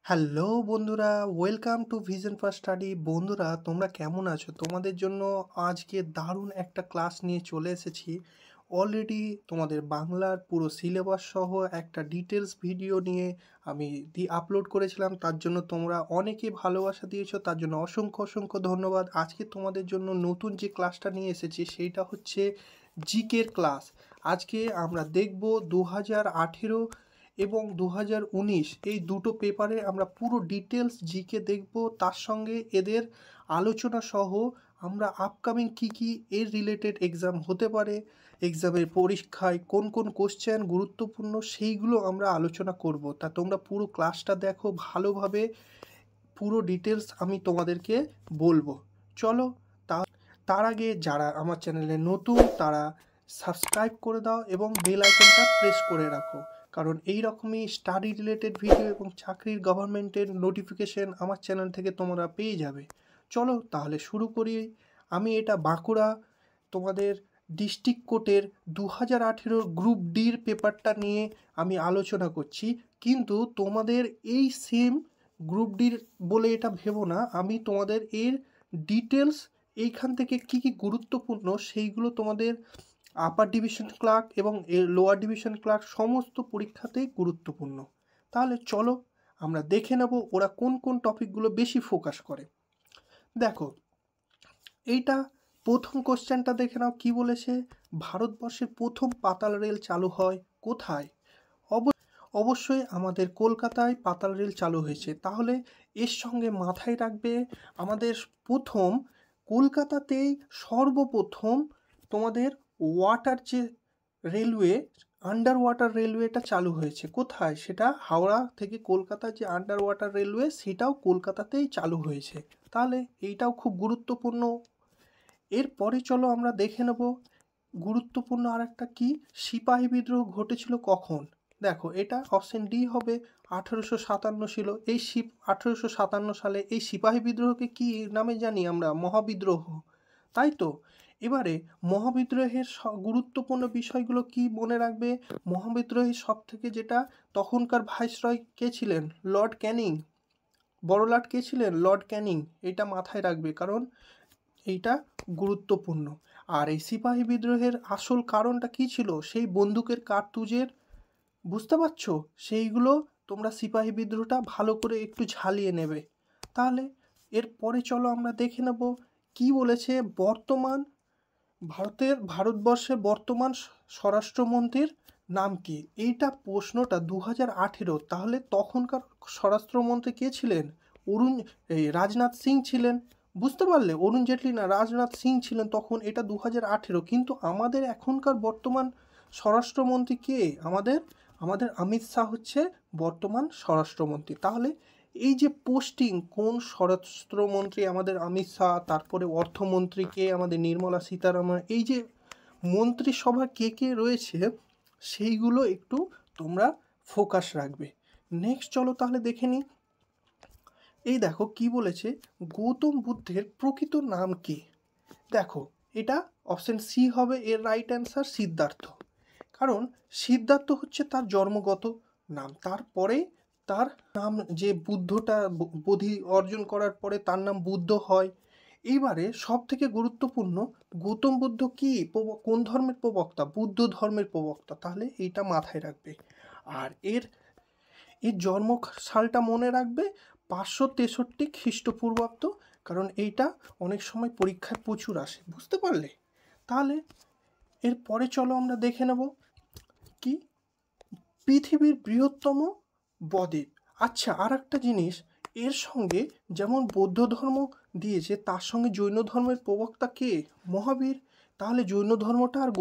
Hello বন্ধুরা, welcome to vision for study. বন্ধুরা, তোমরা কেমন আছো? তোমাদের জন্য আজকে দারুণ একটা ক্লাস নিয়ে চলে এসেছি। অলরেডি তোমাদের বাংলার পুরো সিলেবাস সহ একটা ডিটেলস ভিডিও নিয়ে আমি আপলোড করেছিলাম। তার জন্য তোমরা অনেকে ভালোবাসা দিয়েছো, তার জন্য অসংখ্য অসংখ্য ধন্যবাদ। আজকে তোমাদের জন্য নতুন যে ক্লাসটা নিয়ে এসেছি সেইটা হচ্ছে জিকের ক্লাস। আজকে আমরা দেখব 2018 এবং 2019 এই দুটো পেপারে আমরা পুরো ডিটেলস জিকে দেখব। তার সঙ্গে এদের আলোচনা সহ আমরা আপকামিং কি কি এর রিলেটেড এক্সাম হতে পারে, এক্সামের পরীক্ষায় কোন কোন কোশ্চেন গুরুত্বপূর্ণ সেইগুলো আমরা আলোচনা করব। তা তোমরা পুরো ক্লাসটা দেখো ভালোভাবে, পুরো ডিটেলস আমি তোমাদেরকে বলবো। চলো, তার আগে যারা আমার চ্যানেলে নতুন তারা সাবস্ক্রাইব করে দাও এবং বেল আইকনটা প্রেস করে রাখো, কারণ এই রকমই স্টাডি রিলেটেড ভিডিও এবং চাকরির গভর্নমেন্টের নোটিফিকেশন আমার চ্যানেল থেকে তোমরা পেয়ে যাবে। চলো তাহলে শুরু করি। আমি এটা বাঁকুড়া তোমাদের ডিস্ট্রিক্ট কোর্টের 2018 গ্রুপ ডির পেপারটা নিয়ে আমি আলোচনা করছি, কিন্তু তোমাদের এই সেম গ্রুপ ডির বলে এটা ভেবো না। আমি তোমাদের এর ডিটেলস এইখান থেকে কি কি গুরুত্বপূর্ণ সেইগুলো তোমাদের আপার ডিভিশন ক্লার্ক এবং লোয়ার ডিভিশন ক্লার্ক সমস্ত পরীক্ষাতেই গুরুত্বপূর্ণ। তাহলে চলো আমরা দেখে নেব ওরা কোন কোন টপিকগুলো বেশি ফোকাস করে। দেখো, এইটা প্রথম কোশ্চেনটা দেখে নাও। কি বলেছে? ভারতবর্ষের প্রথম পাতাল রেল চালু হয় কোথায়? অবশ্যই আমাদের কলকাতায় পাতাল রেল চালু হয়েছে। তাহলে এর সঙ্গে মাথায় রাখবে আমাদের প্রথম কলকাতাতেই সর্বপ্রথম তোমাদের ওয়াটার যে রেলওয়ে, আন্ডার ওয়াটার রেলওয়েটা চালু হয়েছে। কোথায়? সেটা হাওড়া থেকে কলকাতা যে আন্ডার ওয়াটার রেলওয়ে সেটাও কলকাতাতেই চালু হয়েছে। তাহলে এইটাও খুব গুরুত্বপূর্ণ। এরপরে চলো আমরা দেখে নেব গুরুত্বপূর্ণ আর একটা কি, সিপাহী বিদ্রোহ ঘটেছিল কখন? দেখো, এটা অপশন ডি হবে। 1857 ছিল এই 1857 সালে এই সিপাহী বিদ্রোহকে কি নামে জানি আমরা? মহাবিদ্রোহ, তাই তো? এবারে মহাবিদ্রোহের গুরুত্বপূর্ণ বিষয়গুলো কি মনে রাখবে? মহাবিদ্রোহের সব থেকে যেটা, তখনকার ভাইসরয় কে ছিলেন? লর্ড ক্যানিং। বড়লাট কে ছিলেন? লর্ড ক্যানিং। এটা মাথায় রাখবে, কারণ এইটা গুরুত্বপূর্ণ। আর এই সিপাহী বিদ্রোহের আসল কারণটা কি ছিল? সেই বন্দুকের কার্তুজের, বুঝতে পারছো? সেইগুলো তোমরা সিপাহী বিদ্রোহটা ভালো করে একটু ঝালিয়ে নেবে। তাহলে এরপরে চলো আমরা দেখে নেব কি বলেছে বর্তমান ভারতবর্ষের বর্তমান স্বরাষ্ট্রমন্ত্রীর নাম কি? এইটা প্রশ্নটা 2018। তাহলে তখনকার স্বরাষ্ট্রমন্ত্রী কে ছিলেন? রাজনাথ সিং ছিলেন। বুঝতে পারলে? অরুণ জেটলি না, রাজনাথ সিং ছিলেন তখন। এটা 2018। কিন্তু আমাদের এখনকার বর্তমান স্বরাষ্ট্রমন্ত্রী কে? আমাদের আমাদের অমিত শাহ হচ্ছে বর্তমান স্বরাষ্ট্রমন্ত্রী। তাহলে এই যে পোস্টিং, কোন স্বরাষ্ট্রমন্ত্রী? আমাদের অমিত শাহ। তারপরে অর্থমন্ত্রী কে? আমাদের নির্মলা সীতারামন। এই যে মন্ত্রিসভা কে কে রয়েছে সেইগুলো একটু তোমরা ফোকাস রাখবে। নেক্সট চলো তাহলে দেখে নিই। এই দেখো কি বলেছে, গৌতম বুদ্ধের প্রকৃত নাম কি? দেখো, এটা অপশন সি হবে এর রাইট অ্যান্সার, সিদ্ধার্থ। কারণ সিদ্ধার্থ হচ্ছে তার জন্মগত নাম, তারপরে তার নাম যে বুদ্ধটা বোধি অর্জন করার পরে তার নাম বুদ্ধ হয়। এইবারে সব থেকে গুরুত্বপূর্ণ, গৌতম বুদ্ধ কি কোন ধর্মের প্রবক্তা? বুদ্ধ ধর্মের প্রবক্তা। তাহলে এইটা মাথায় রাখবে। আর এর এর জন্ম সালটা মনে রাখবে 563 খ্রিস্টপূর্বাব্দ, কারণ এইটা অনেক সময় পরীক্ষায় প্রচুর আসে। বুঝতে পারলে? তাহলে এরপরে চলো আমরা দেখে নেব কি, পৃথিবীর বৃহত্তম বদ্বীপ। আচ্ছা, আর একটা জিনিস, এর সঙ্গে যেমন বৌদ্ধ ধর্ম দিয়েছে তার সঙ্গে জৈন ধর্মের প্রবক্তা কে? মহাবীর। তাহলে জৈন ধর্মটা আর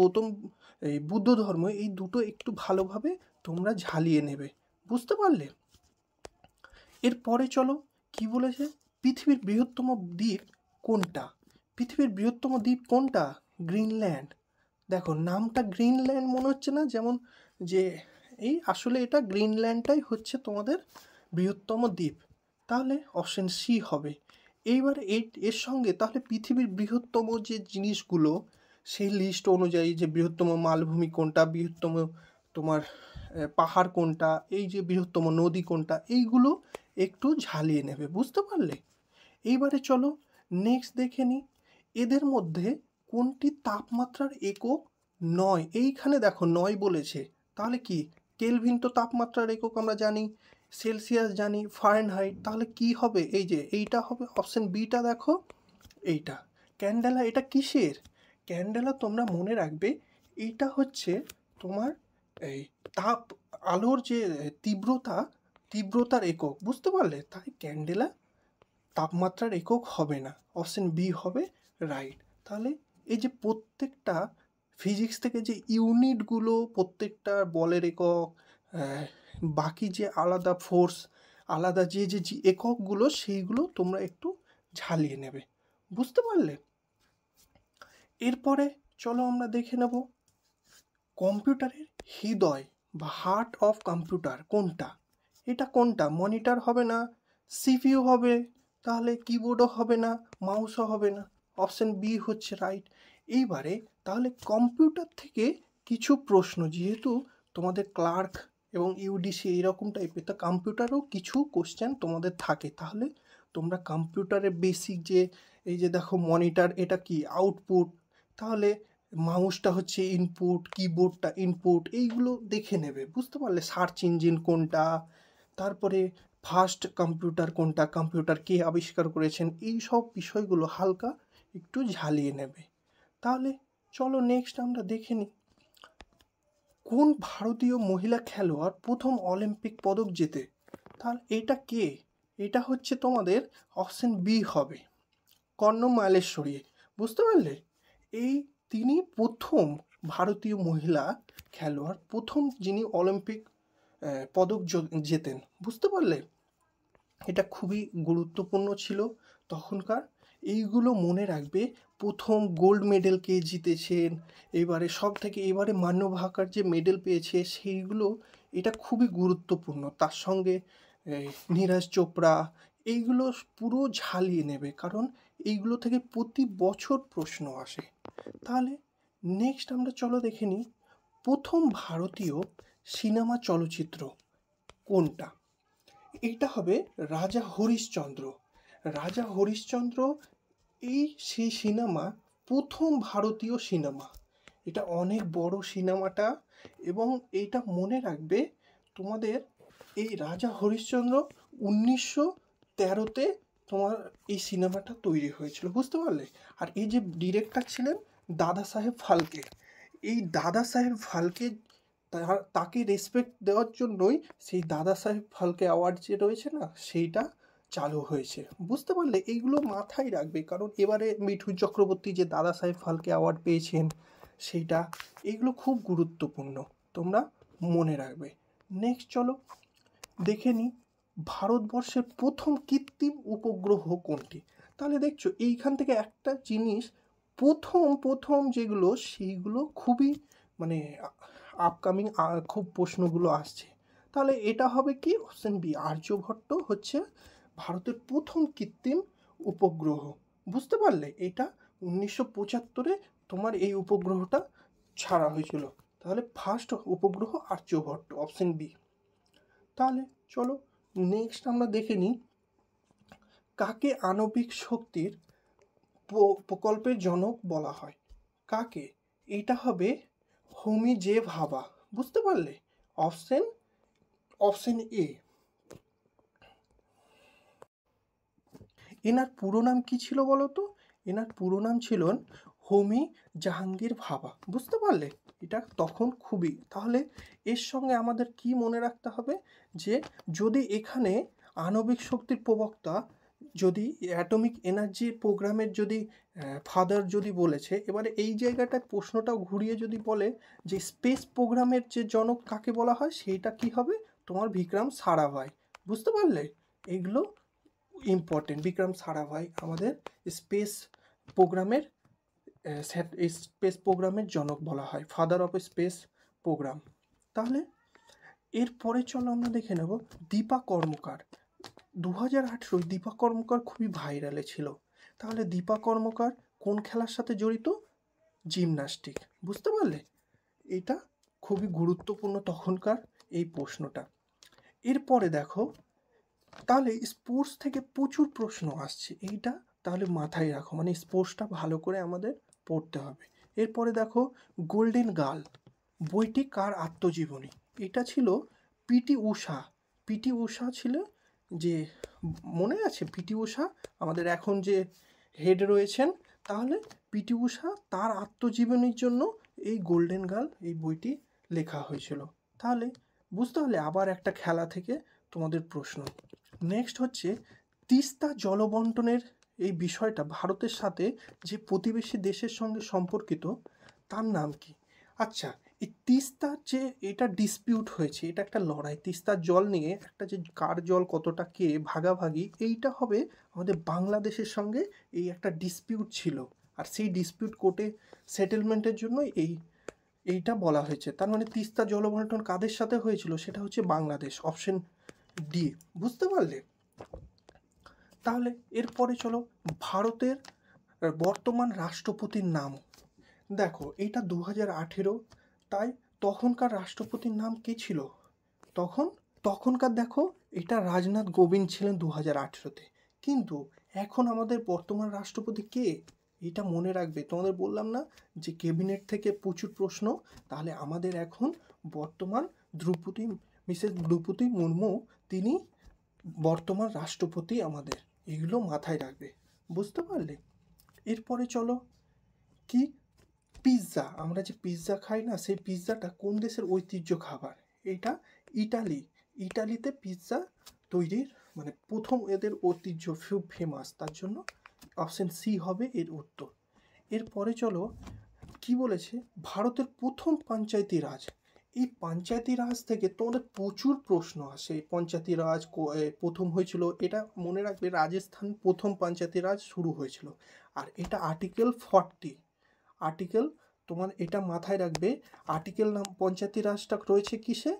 এই বুদ্ধ ধর্ম, এই দুটো একটু ভালোভাবে তোমরা ঝালিয়ে নেবে। বুঝতে পারলে? এরপরে চলো কি বলেছে, পৃথিবীর বৃহত্তম দ্বীপ কোনটা? পৃথিবীর বৃহত্তম দ্বীপ কোনটা? গ্রিনল্যান্ড। দেখো, নামটা গ্রিনল্যান্ড মনে হচ্ছে না? যেমন যে এই আসলে এটা গ্রিনল্যান্ডটাই হচ্ছে তোমাদের বৃহত্তম দ্বীপ। তাহলে অপশন সি হবে। এইবার এর সঙ্গে তাহলে পৃথিবীর বৃহত্তম যে জিনিসগুলো সেই লিস্ট অনুযায়ী, যে বৃহত্তম মালভূমি কোনটা, বৃহত্তম তোমার পাহাড় কোনটা, এই যে বৃহত্তম নদী কোনটা, এইগুলো একটু ঝালিয়ে নেবে, বুঝতে পারলে? এইবারে চলো নেক্সট দেখে নিই, এদের মধ্যে কোনটি তাপমাত্রার একক নয়। এইখানে দেখো নয় বলেছে, তাহলে কি? কেলভিন তো তাপমাত্রার একক আমরা জানি, সেলসিয়াস জানি, ফারেনহাইট, তাহলে কি হবে? এই যে এইটা হবে অপশন বিটা, দেখো এইটা। ক্যান্ডেলা এটা কিসের? ক্যান্ডেলা তোমরা মনে রাখবে এইটা হচ্ছে তোমার এই তাপ, আলোর যে তীব্রতার একক, বুঝতে পারলে? তাই ক্যান্ডেলা তাপমাত্রার একক হবে না, অপশন বি হবে রাইট। তাহলে এই যে প্রত্যেকটা ফিজিক্স থেকে যে ইউনিটগুলো, প্রত্যেকটা বলের একক, বাকি যে আলাদা ফোর্স, আলাদা যে যে যে এককগুলো, সেইগুলো তোমরা একটু ঝালিয়ে নেবে, বুঝতে পারলে? এরপরে চলো আমরা দেখে নেব কম্পিউটারের হৃদয় বা হার্ট অফ কম্পিউটার কোনটা। এটা কোনটা? মনিটর হবে না, সিপিইউ হবে, তাহলে কিবোর্ডও হবে না, মাউসও হবে না, অপশন বি হচ্ছে রাইট। এইবারে তাহলে কম্পিউটার থেকে কিছু প্রশ্ন, যেহেতু তোমাদের ক্লার্ক এবং ইউডিসি এইরকম টাইপের, তা কম্পিউটারও কিছু কোশ্চেন তোমাদের থাকে, তাহলে তোমরা কম্পিউটারের বেসিক যে এই যে দেখো মনিটর এটা কি? আউটপুট, তাহলে মাউসটা হচ্ছে ইনপুট, কিবোর্ডটা ইনপুট, এইগুলো দেখে নেবে, বুঝতে পারলে? সার্চ ইঞ্জিন কোনটা, তারপরে ফার্স্ট কম্পিউটার কোনটা, কম্পিউটার কে আবিষ্কার করেছেন, এই সব বিষয়গুলো হালকা একটু ঝালিয়ে নেবে। তাহলে চলো নেক্সট আমরা দেখে নিই কোন ভারতীয় মহিলা খেলোয়াড় প্রথম অলিম্পিক পদক জেতে। তাহলে এটা কে? এটা হচ্ছে তোমাদের অপশন বি হবে কর্ণ মাইলেশ্বরী, বুঝতে পারলে? এই তিনি প্রথম ভারতীয় মহিলা খেলোয়াড়, প্রথম যিনি অলিম্পিক পদক জেতেন, বুঝতে পারলে? এটা খুবই গুরুত্বপূর্ণ ছিল তখনকার। এইগুলো মনে রাখবে, প্রথম গোল্ড মেডেল কে জিতেছেন, এবারে সব থেকে এবারে মান্য ভাকার যে মেডেল পেয়েছে সেইগুলো, এটা খুবই গুরুত্বপূর্ণ। তার সঙ্গে নীরজ চোপড়া, এইগুলো পুরো ঝালিয়ে নেবে, কারণ এইগুলো থেকে প্রতি বছর প্রশ্ন আসে। তাহলে নেক্সট আমরা চলো দেখে নিই প্রথম ভারতীয় সিনেমা চলচ্চিত্র কোনটা। এইটা হবে রাজা হরিশ্চন্দ্র। রাজা হরিশ্চন্দ্র এই সেই সিনেমা, প্রথম ভারতীয় সিনেমা। এটা অনেক বড় সিনেমাটা, এবং এইটা মনে রাখবে তোমাদের, এই রাজা হরিশ্চন্দ্র 1913-তে তোমার এই সিনেমাটা তৈরি হয়েছিল, বুঝতে পারলে? আর এই যে ডিরেক্টর ছিলেন দাদা সাহেব ফালকে। এই দাদা সাহেব ফালকে, তাকে রেসপেক্ট দেওয়ার জন্যই সেই দাদা সাহেব ফালকে অ্যাওয়ার্ড যে রয়েছে না, সেইটা চালু হয়েছে, বুঝতে পারলে? এইগুলো মাথায় রাখবে, কারণ এবারে মিঠুন চক্রবর্তী যে দাদা সাহেব ফালকে অ্যাওয়ার্ড পেয়েছেন সেইটা, এইগুলো খুব গুরুত্বপূর্ণ, তোমরা মনে রাখবে। নেক্সট চলো দেখে নিই ভারতবর্ষের প্রথম কৃত্রিম উপগ্রহ কোনটি। তাহলে দেখছো এইখান থেকে একটা জিনিস, প্রথম প্রথম যেগুলো সেইগুলো খুবই মানে আপকামিং খুব প্রশ্নগুলো আসছে। তাহলে এটা হবে কি? অপশন বি আর্যভট্ট হচ্ছে ভারতের প্রথম কৃত্রিম উপগ্রহ, বুঝতে পারলে? এটা 1975-এ তোমার এই উপগ্রহটা ছাড়া হয়েছিল, তাহলে ফার্স্ট উপগ্রহ আর্যভট্ট, অপশন বি। তাহলে চলো নেক্সট আমরা দেখে নিই কাকে আণবিক শক্তির প্রকল্পের জনক বলা হয়। কাকে? এটা হবে হোমি জে ভাবা, বুঝতে পারলে? Option A. এনার পুরো নাম কি ছিল বলো তো? এনার পুরো নাম ছিল হোমি জাহাঙ্গীর ভাবা, বুঝতে পারলে? এটা তখন খুবই, তাহলে এর সঙ্গে আমাদের কি মনে রাখতে হবে, যে যদি এখানে আণবিক শক্তির প্রবক্তা, যদি অ্যাটমিক এনার্জি প্রোগ্রামের যদি ফাদার যদি বলেছে, এবারে এই জায়গাটায় প্রশ্নটাও ঘুরিয়ে যদি বলে যে স্পেস প্রোগ্রামের যে জনক কাকে বলা হয়, সেইটা কি হবে? তোমার বিক্রম সারাভাই, বুঝতে পারলে? এইগুলো ইম্পর্টেন্ট। বিক্রম সারাভাই আমাদের স্পেস প্রোগ্রামের জনক বলা হয়, ফাদার অফ স্পেস প্রোগ্রাম। তাহলে এরপরে চলো আমরা দেখে নেব দীপা কর্মকার। 2018 দীপা কর্মকার খুবই ভাইরালে ছিল। তাহলে দীপা কর্মকার কোন খেলার সাথে জড়িত? জিমন্যাস্টিক, বুঝতে পারলে? এটা খুবই গুরুত্বপূর্ণ তখনকার এই প্রশ্নটা। এরপরে দেখো তাহলে স্পোর্টস থেকে প্রচুর প্রশ্ন আসছে, এইটা তাহলে মাথায় রাখো, মানে স্পোর্টসটা ভালো করে আমাদের পড়তে হবে। এরপরে দেখো গোল্ডেন গার্ল বইটি কার আত্মজীবনী? এটা ছিল পিটি ঊষা। পিটি ঊষা ছিল যে, মনে আছে পিটি ঊষা আমাদের এখন যে হেড রয়েছেন, তাহলে পিটি ঊষা তার আত্মজীবনীর জন্য এই গোল্ডেন গার্ল এই বইটি লেখা হয়েছিল। তাহলে বুঝতে হলে আবার একটা খেলা থেকে তোমাদের প্রশ্ন। নেক্সট হচ্ছে তিস্তা জলবন্টনের এই বিষয়টা ভারতের সাথে যে প্রতিবেশী দেশের সঙ্গে সম্পর্কিত, তার নাম কি? আচ্ছা, এই তিস্তার যে এটা ডিসপিউট হয়েছে, এটা একটা লড়াই, তিস্তার জল নিয়ে একটা যে কার জল কতটা কে ভাগাভাগি, এইটা হবে আমাদের বাংলাদেশের সঙ্গে এই একটা ডিসপিউট ছিল, আর সেই ডিসপিউট কোর্টে সেটেলমেন্টের জন্য এইটা বলা হয়েছে। তার মানে তিস্তা জলবন্টন কাদের সাথে হয়েছিল? সেটা হচ্ছে বাংলাদেশ, অপশন ডি। বুঝতে পারলে? তাহলে এরপরে চলো ভারতের বর্তমান রাষ্ট্রপতির নাম। দেখো এইটা 2018, তাই তখনকার রাষ্ট্রপতির নাম কে ছিল? তখনকার দেখো এটা রাজনাথ কোবিন্দ ছিলেন 2018-তে, কিন্তু এখন আমাদের বর্তমান রাষ্ট্রপতি কে? এটা মনে রাখবে, তোমাদের বললাম না যে ক্যাবিনেট থেকে প্রচুর প্রশ্ন, তাহলে আমাদের এখন বর্তমান মিসেস দ্রৌপদী মুর্মু, তিনি বর্তমান রাষ্ট্রপতি আমাদের, এগুলো মাথায় রাখবে। বুঝতে পারলে? এরপরে চলো কি, পিৎজা, আমরা যে পিৎজা খাই না, সেই পিৎজাটা কোন দেশের ঐতিহ্য খাবার? এটা ইটালিতে পিৎজা তৈরির মানে প্রথম এদের ঐতিহ্য খুব ফেমাস, তার জন্য অপশন সি হবে এর উত্তর। এরপরে চলো কি বলেছে, ভারতের প্রথম পঞ্চায়েতি রাজ। এই পঞ্চায়েতি রাজ থেকে তোমাদের প্রচুর প্রশ্ন আসে। পঞ্চায়েতি রাজ প্রথম হয়েছিল, এটা মনে রাখবে, রাজস্থান প্রথম পঞ্চায়েতি রাজ শুরু হয়েছিল, আর এটা আর্টিকেল 40, আর্টিকেল, তোমার এটা মাথায় রাখবে, আর্টিকেল নাম পঞ্চায়েতি রাজটা রয়েছে কিসে?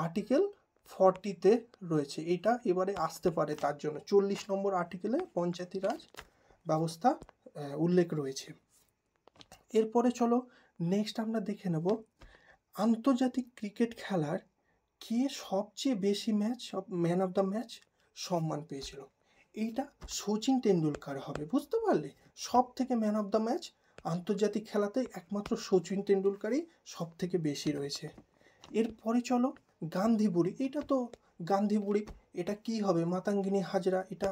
আর্টিকেল 40-তে রয়েছে। এটা এবারে আসতে পারে, তার জন্য 40 নম্বর আর্টিকেলে পঞ্চায়েতি রাজ ব্যবস্থা উল্লেখ রয়েছে। এরপরে চলো নেক্সট আমরা দেখে নেব আন্তর্জাতিক ক্রিকেট খেলার কে সবচেয়ে বেশি ম্যান অফ দ্য ম্যাচ সম্মান পেয়েছিল? এইটা সচিন টেন্ডুলকার হবে। বুঝতে পারলে? সব থেকে ম্যান অফ দ্য ম্যাচ আন্তর্জাতিক খেলাতে একমাত্র সচিন টেন্ডুলকারই সব থেকে বেশি রয়েছে। এরপরে চলো গান্ধী বুড়ি, এটা তো গান্ধী বুড়ি, এটা কি হবে? মাতঙ্গিনী হাজরা, এটা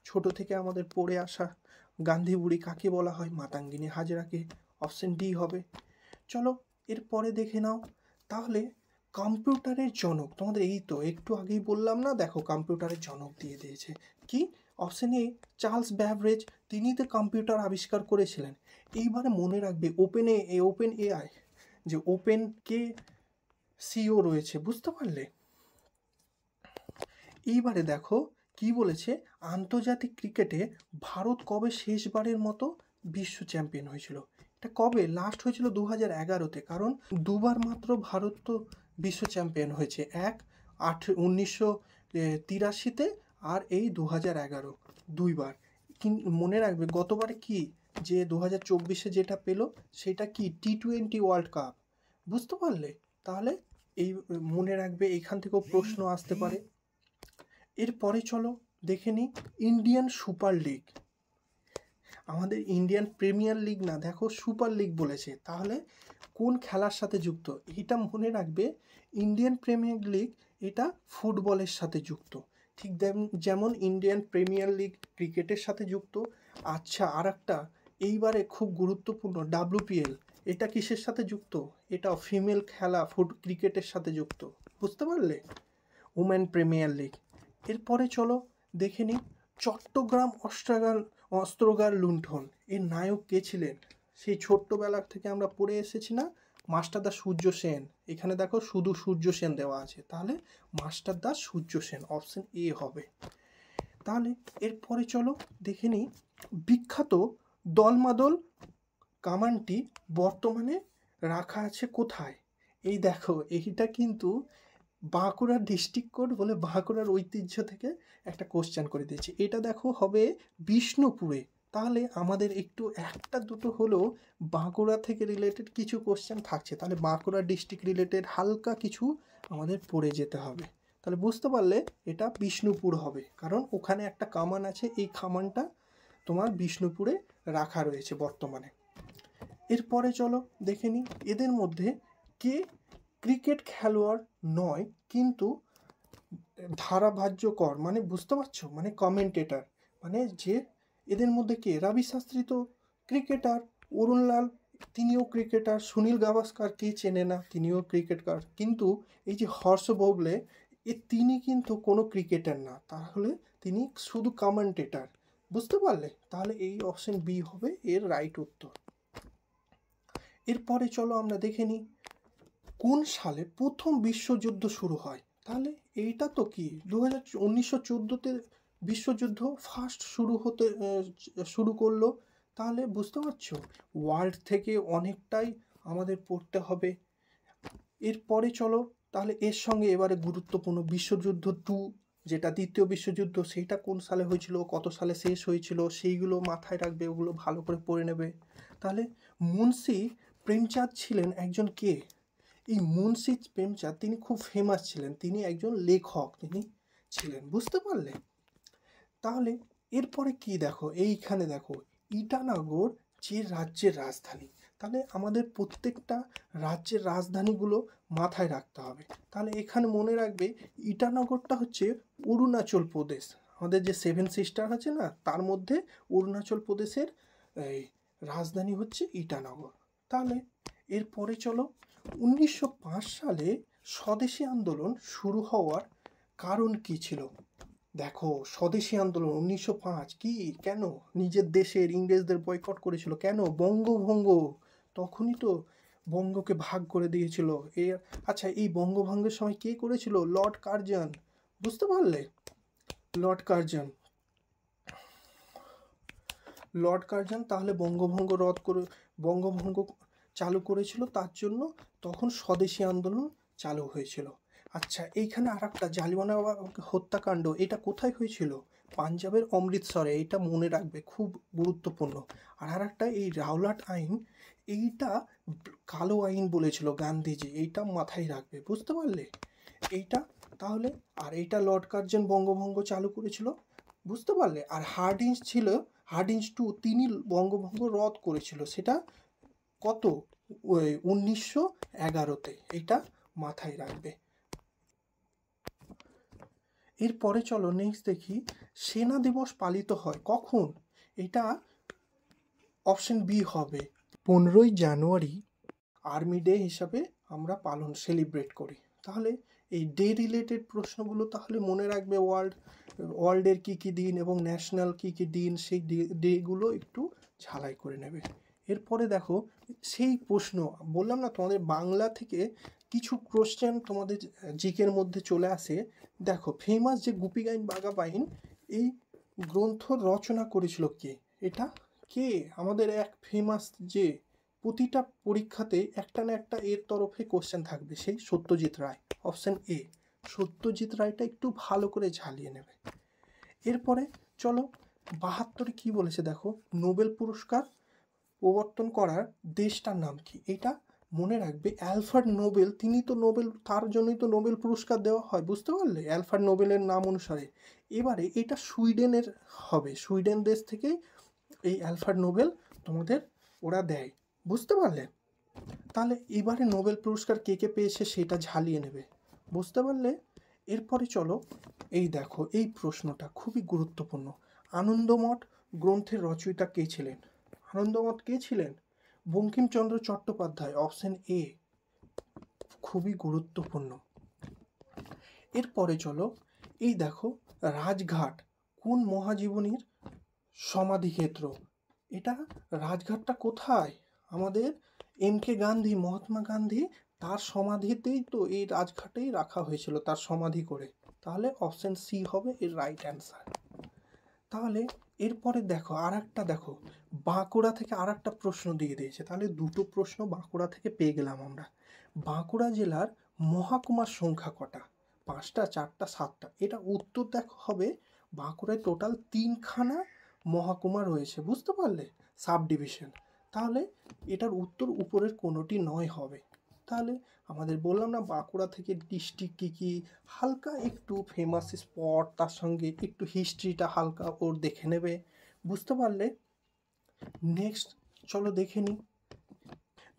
ছোট থেকে আমাদের পড়ে আসা। গান্ধী বুড়ি কাকে বলা হয়? মাতঙ্গিনী হাজরাকে, অপশন ডি হবে। চলো এরপরে দেখে নাও তাহলে কম্পিউটারের জনক, তোমাদের এই তো একটু আগেই বললাম না, দেখো কম্পিউটারের জনক দিয়ে দিয়েছে কি? অপশন এ চার্লস ব্যাবরেজ, তিনি তো কম্পিউটার আবিষ্কার করেছিলেন। এইবারে মনে রাখবে ওপেন এআই যে ওপেন কে সিও রয়েছে। বুঝতে পারলে? এইবারে দেখো কি বলেছে, আন্তর্জাতিক ক্রিকেটে ভারত কবে শেষবারের মতো বিশ্ব চ্যাম্পিয়ন হয়েছিল? এটা কবে লাস্ট হয়েছিল? 2011-তে, কারণ দুবার মাত্র ভারত তো বিশ্ব চ্যাম্পিয়ন হয়েছে, 1983-তে আর এই 2011, দুইবার। মনে রাখবে গতবারে কি, যে 2024-এ যেটা পেলো সেটা কি? T20 world cup. বুঝতে পারলে? তাহলে এই মনে রাখবে, এইখান থেকেও প্রশ্ন আসতে পারে। এরপরে চলো দেখে নিই ইন্ডিয়ান সুপার লিগ, আমাদের ইন্ডিয়ান প্রিমিয়ার লিগ না, দেখো সুপার লিগ বলেছে, তাহলে কোন খেলার সাথে যুক্ত? এটা মনে রাখবে, ইন্ডিয়ান প্রিমিয়ার লিগ এটা ফুটবলের সাথে যুক্ত, ঠিক যেমন ইন্ডিয়ান প্রিমিয়ার লিগ ক্রিকেটের সাথে যুক্ত। আচ্ছা, আর একটা এইবারে খুব গুরুত্বপূর্ণ, WPL, এটা কিসের সাথে যুক্ত? এটা ফিমেল খেলা ক্রিকেটের সাথে যুক্ত। বুঝতে পারলে? Women premier league. এরপরে চলো দেখে নিই চট্টগ্রাম অস্ত্রাগার লুণ্ঠন, এর নায়ক কে ছিলেন? সেই ছোট্টবেলা থেকে আমরা পড়ে এসেছি না, মাস্টারদা সূর্য সেন। এখানে দেখো শুধু সূর্য সেন দেওয়া আছে, তাহলে মাস্টারদা সূর্য সেন, অপশন এ হবে। তাহলে এরপরে চলো দেখে নিই বিখ্যাত দলমাদল কামানটি বর্তমানে রাখা আছে কোথায়? এই দেখো, এইটা কিন্তু বাঁকুড়ার ডিস্ট্রিক্ট কোড বলে বাঁকুড়ার ঐতিহ্য থেকে একটা কোশ্চেন করে দিয়েছি। এটা দেখো হবে বিষ্ণুপুরে। তাহলে আমাদের একটু একটা দুটো হলেও বাঁকুড়া থেকে রিলেটেড কিছু কোশ্চেন থাকছে, তাহলে বাঁকুড়া ডিস্ট্রিক্ট রিলেটেড হালকা কিছু আমাদের পড়ে যেতে হবে। তাহলে বুঝতে পারলে এটা বিষ্ণুপুর হবে, কারণ ওখানে একটা কামান আছে, এই কামানটা তোমার বিষ্ণুপুরে রাখা রয়েছে বর্তমানে। এরপরে চলো দেখে নিই এদের মধ্যে কে ক্রিকেট খেলোয়াড় নয় কিন্তু ধারাভাষ্যকর, মানে বুঝতে পারছো, মানে কমেন্টেটর, মানে যে এদের মধ্যে কে, রবি শাস্ত্রী তো ক্রিকেটার, অরুণলাল তিনিও ক্রিকেটার, সুনীল গাভাস্কার কে চেনে না, তিনিও ক্রিকেটার, কিন্তু এই যে হর্ষ ভোগলে তিনি কিন্তু কোনো ক্রিকেটার না, তাহলে তিনি শুধু কমেন্টেটর। বুঝতে পারলে? তাহলে এই অপশন বি হবে এর রাইট উত্তর। এরপরে চলো আমরা দেখে নিই কোন সালে প্রথম বিশ্বযুদ্ধ শুরু হয়। তাহলে এইটা তো কি 1914-তে বিশ্বযুদ্ধ ফার্স্ট শুরু করলো। তাহলে বুঝতে পারছো ওয়ার্ল্ড থেকে অনেকটাই আমাদের পড়তে হবে। এরপরে চলো তাহলে এর সঙ্গে এবারে গুরুত্বপূর্ণ বিশ্বযুদ্ধ 2, যেটা দ্বিতীয় বিশ্বযুদ্ধ, সেইটা কোন সালে হয়েছিল, কত সালে শেষ হয়েছিল, সেইগুলো মাথায় রাখবে, ওগুলো ভালো করে পড়ে নেবে। তাহলে মুন্সি প্রেমচাঁদ ছিলেন একজন কে? এই মুন্সি প্রেমচাঁদ তিনি খুব ফেমাস ছিলেন, তিনি একজন লেখক তিনি ছিলেন। বুঝতে পারলে? তাহলে এরপরে কি দেখো, এইখানে দেখো ইটানগর যে রাজ্যের রাজধানী। তাহলে আমাদের প্রত্যেকটা রাজ্যের রাজধানীগুলো মাথায় রাখতে হবে। তাহলে এখানে মনে রাখবে ইটানগরটা হচ্ছে অরুণাচল প্রদেশ। আমাদের যে 7 সিস্টার আছে না, তার মধ্যে অরুণাচল প্রদেশের এই রাজধানী হচ্ছে ইটানগর। তাহলে এরপরে চলো 1905 সালে স্বদেশী আন্দোলন শুরু হওয়ার কারণ কি ছিল? দেখো স্বদেশী আন্দোলন 1905 কি, কেন নিজের দেশের ইংরেজদের বয়কট করেছিল, কেন? বঙ্গভঙ্গ, তখনই তো বঙ্গকে ভাগ করে দিয়েছিল। এর আচ্ছা, এই বঙ্গভঙ্গের সময় কে করেছিল? Lord Curzon. বুঝতে পারলে? লর্ড কার্জন তাহলে বঙ্গভঙ্গ চালু করেছিল, তার জন্য তখন স্বদেশী আন্দোলন চালু হয়েছিল। আচ্ছা, এইখানে আর একটা জালিয়ানওয়ালা হত্যাকাণ্ড, এটা কোথায় হয়েছিল? পাঞ্জাবের অমৃতসরে, এইটা মনে রাখবে, খুব গুরুত্বপূর্ণ। আর একটা এই রাওলাট আইন, এইটা কালো আইন বলেছিল গান্ধীজি, এইটা মাথায় রাখবে। বুঝতে পারলে এইটা? তাহলে আর এইটা লর্ড কার্জন বঙ্গভঙ্গ চালু করেছিল। বুঝতে পারলে? আর হার্ডিঞ্জ 2 তিনি বঙ্গভঙ্গ রদ করেছিল, সেটা কত? 1911-তে, এটা মাথায় রাখবে। এরপরে চলো নেক্সট দেখি সেনা দিবস পালিত হয় কখন। এটা অপশন বি হবে 15ই জানুয়ারি, আর্মি ডে হিসাবে আমরা সেলিব্রেট করি। তাহলে এই ডে রিলেটেড প্রশ্নগুলো তাহলে মনে রাখবে, ওয়ার্ল্ডের কী কী দিন এবং ন্যাশনাল কী কী দিন, সেই ডেগুলো একটু ঝালাই করে নেবে। এরপরে দেখো সেই প্রশ্ন বললাম না তোমাদের বাংলা থেকে কিছু কোশ্চেন তোমাদের জিকের মধ্যে চলে আসে। দেখো ফেমাস যে গুপি গাইন বাঘা বাইন, এই গ্রন্থ রচনা করেছিল কে? এটা কে? আমাদের এক ফেমাস, যে প্রতিটা পরীক্ষাতে একটা না একটা এর তরফে কোশ্চেন থাকবে, সেই সত্যজিৎ রায়। অপশন এ সত্যজিৎ রায়টা একটু ভালো করে ঝালিয়ে নেবে। এরপরে চলো 72-এ কি বলেছে দেখো, নোবেল পুরস্কার প্রবর্তন করার দেশটার নাম কি? এটা মনে রাখবে অ্যালফ্রেড নোবেল, তিনি তো নোবেল, তার জন্যই তো নোবেল পুরস্কার দেওয়া হয়। বুঝতে পারলে? অ্যালফ্রেড নোবেলের নাম অনুসারে। এবারে এটা সুইডেনের হবে, সুইডেন দেশ থেকে এই অ্যালফ্রেড নোবেল তোমাদের ওরা দেয়। বুঝতে পারলে? তাহলে এবারে নোবেল পুরস্কার কে কে পেয়েছে সেটা ঝালিয়ে নেবে। বুঝতে পারলে? এরপরে চলো এই দেখো এই প্রশ্নটা খুবই গুরুত্বপূর্ণ। আনন্দমঠ গ্রন্থের রচয়িতা কে ছিলেন? আনন্দমঠ কে ছিলেন? বঙ্কিমচন্দ্র চট্টোপাধ্যায়। অপশন এ, খুবই গুরুত্বপূর্ণ। এরপরে চলো এই দেখো রাজঘাট কোন মহাজীবনীর সমাধিক্ষেত্র? এটা রাজঘাটটা কোথায়? আমাদের এম.কে. গান্ধী, মহাত্মা গান্ধী, তার সমাধিতেই তো এই রাজঘাটেই রাখা হয়েছিল তার সমাধি করে। তাহলে অপশন সি হবে এর রাইট অ্যান্সার। তাহলে এরপরে দেখো দেখো বাঁকুড়া থেকে আর একটা প্রশ্ন দিয়ে দিয়েছে। তাহলে দুটো প্রশ্ন বাঁকুড়া থেকে পেয়ে গেলাম আমরা। বাঁকুড়া জেলার মহকুমার সংখ্যা কটা? 5টা, 4টা, 7টা? এটা উত্তর দেখো হবে বাঁকুড়ায় টোটাল 3খানা মহকুমা রয়েছে। বুঝতে পারলে? Sub division. তাহলে এটার উত্তর উপরের কোনোটি নয় হবে। তাহলে আমাদের বললাম না বাঁকুড়া থেকে ডিস্ট্রিক্ট কী কী, হালকা একটু ফেমাস স্পট, তার সঙ্গে একটু হিস্ট্রিটা হালকা ওর দেখে নেবে, বুঝতে পারলে? নেক্সট চলো দেখে নিই।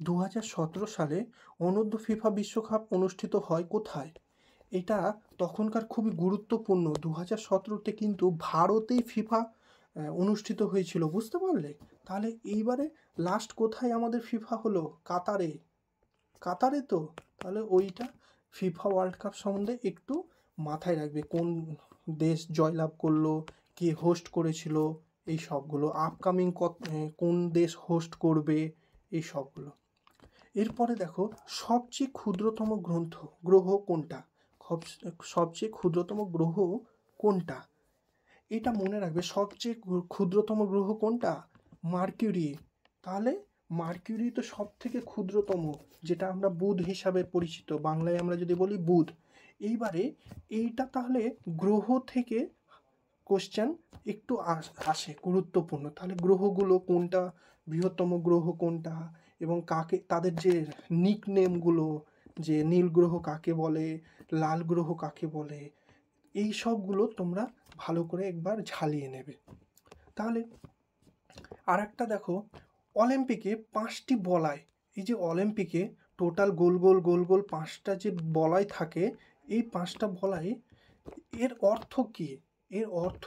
2017 সালে অনূর্ধ্ব ফিফা বিশ্বকাপ অনুষ্ঠিত হয় কোথায়? এটা তখনকার খুবই গুরুত্বপূর্ণ। 2017তে কিন্তু ভারতেই ফিফা অনুষ্ঠিত হয়েছিল, বুঝতে পারলে? তাহলে এইবারে লাস্ট কোথায় আমাদের ফিফা হলো? কাতারে। কাতারে তো, তাহলে ওইটা ফিফা ওয়ার্ল্ড কাপ সম্বন্ধে একটু মাথায় রাখবে, কোন দেশ জয়লাভ করলো, কে হোস্ট করেছিল, এই সবগুলো আপকামিং কোন দেশ হোস্ট করবে, এই সবগুলো। এরপরে দেখো সবচেয়ে ক্ষুদ্রতম গ্রহ কোনটা? সবচেয়ে ক্ষুদ্রতম গ্রহ কোনটা? এটা মনে রাখবে, সবচেয়ে ক্ষুদ্রতম গ্রহ কোনটা? মার্কিউরি। তাহলে মার্কিউরি তো সব থেকে ক্ষুদ্রতম, যেটা আমরা বুধ হিসাবে পরিচিত, বাংলায় আমরা যদি বলি বুধ। এইবারে এইটা তাহলে গ্রহ থেকে কোশ্চেন একটু আসে গুরুত্বপূর্ণ। তাহলে গ্রহগুলো কোনটা, বৃহত্তম গ্রহ কোনটা, এবং কাকে, তাদের যে নিকনেমগুলো, যে নীল গ্রহ কাকে বলে, লাল গ্রহ কাকে বলে, এই সবগুলো তোমরা ভালো করে একবার ঝালিয়ে নেবে। তাহলে আর একটা দেখো, অলিম্পিকে 5টি বলয়, এই যে অলিম্পিকে টোটাল গোল গোল গোল গোল 5টা যে বলয় থাকে, এই 5টা বলয় এর অর্থ কী? এর অর্থ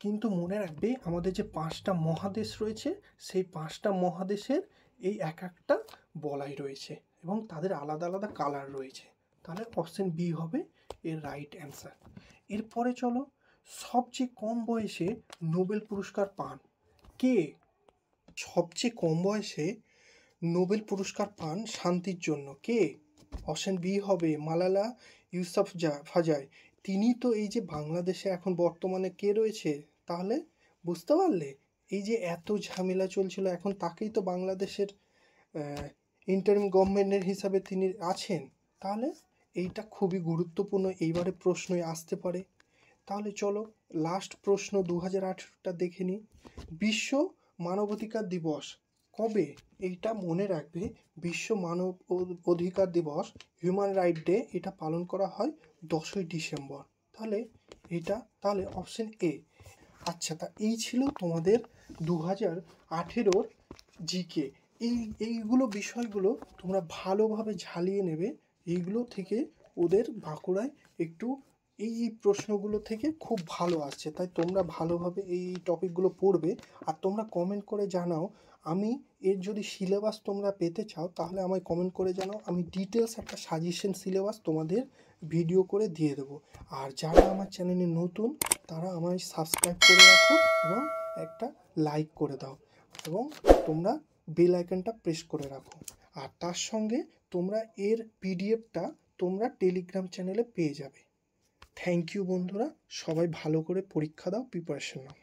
কিন্তু মনে রাখবে, আমাদের যে 5টা মহাদেশ রয়েছে, সেই 5টা মহাদেশের এই এক একটা বলয় রয়েছে এবং তাদের আলাদা আলাদা কালার রয়েছে। তাহলে অপশন বি হবে এর রাইট অ্যান্সার। এরপরে চলো, সবচেয়ে কম বয়সে নোবেল পুরস্কার পান কে? সবচেয়ে কম বয়সে নোবেল পুরস্কার পান শান্তির জন্য কে? অপশন বি হবে মালালা ইউসুফজাই। তিনি তো এই যে বাংলাদেশে এখন বর্তমানে কে রয়েছে, তাহলে বুঝতে পারলে? এই যে এত ঝামেলা চলছিল, এখন তাকেই তো বাংলাদেশের ইন্টারিম গভর্নমেন্টের হিসাবে তিনি আছেন। তাহলে এইটা খুবই গুরুত্বপূর্ণ, এইবারে প্রশ্নই আসতে পারে। তাহলে চলো লাস্ট প্রশ্ন 2018টা দেখে নিই। বিশ্ব মানবাধিকার দিবস কবে? এইটা মনে রাখবে, বিশ্ব মানব অধিকার দিবস, হিউম্যান রাইট ডে, এটা পালন করা হয় 10ই ডিসেম্বর। তাহলে এটা তাহলে অপশন এ। আচ্ছা, তা এই ছিল তোমাদের 2018 জিকে। এইগুলো বিষয়গুলো তোমরা ভালোভাবে ঝালিয়ে নেবে। এইগুলো থেকে ওদের বাঁকুড়ায় একটু এই প্রশ্নগুলো থেকে খুব ভালো আসছে, তাই তোমরা ভালোভাবে এই টপিকগুলো পড়বে। আর তোমরা কমেন্ট করে জানাও, আমি এর যদি সিলেবাস তোমরা পেতে চাও তাহলে আমায় কমেন্ট করে জানাও, আমি ডিটেলস একটা সাজেশন সিলেবাস তোমাদের ভিডিও করে দিয়ে দেবো। আর যারা আমার চ্যানেলে নতুন তারা আমায় সাবস্ক্রাইব করে রাখো এবং একটা লাইক করে দাও, এবং তোমরা বেল আইকনটা প্রেস করে রাখো। আর তার সঙ্গে তোমরা এর পিডিএফটা তোমরা টেলিগ্রাম চ্যানেলে পেয়ে যাবে। থ্যাংক ইউ বন্ধুরা, সবাই ভালো করে পরীক্ষা দাও, প্রিপারেশন নাও।